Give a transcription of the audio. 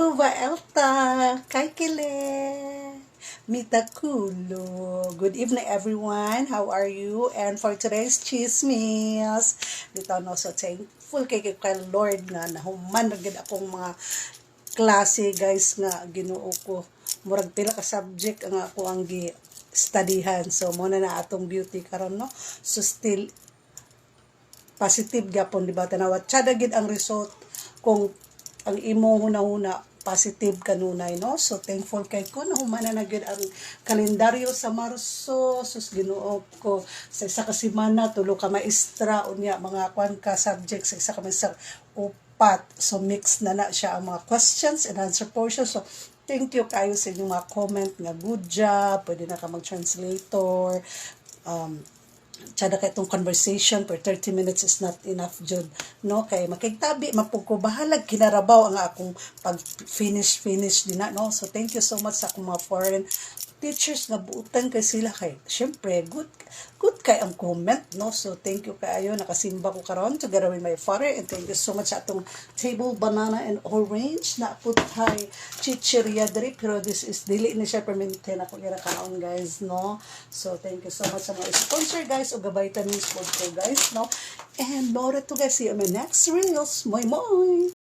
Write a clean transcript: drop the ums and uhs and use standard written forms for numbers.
Huwa Elta, Kaikile, Mitakulo. Good evening, everyone. How are you? And for today's chismis, dito no, so thankful kay Lord nga nahuman na gid akong mga klase, guys, nga Ginoo ko. Murag pila ka subject ang ako ang gi-studyhan. So muna na atong beauty karon, no? So still positive gapon, di ba? Tanawa tsada gid ang result kung ang imo huna-huna positive kanunay, no? So thankful kay ko na humana na gyud ang kalendaryo sa Marso. Sus Ginoo ko, sa isa ka semana tulo ka maestra unya mga kwan ka subject sa isa ka sa upat. So mix na siya ang mga questions and answer portion. So thank you kayo sa inyong mga comment nga good job, pwede na ka mag-translator. Tsada kay itong conversation for 30 minutes is not enough jud, no? Kay makigtabi mapugko bahalag kinarabaw ang akong pag finish din na, no? So thank you so much sa akong mga foreign teachers nga buutan kay sila, kay syempre good kay ang comment, no? So thank you kayo, nakasimba ko karon together with my father, and thank you so much sa atong table banana and orange na puthay chichirya diri, pero this is dili ni siya permanente na ko ira kaon, guys, no? So thank you so much sa mga sponsor, guys, og vitamins food ko, guys, no? And more to, guys, see you in my next reels. Moy moy.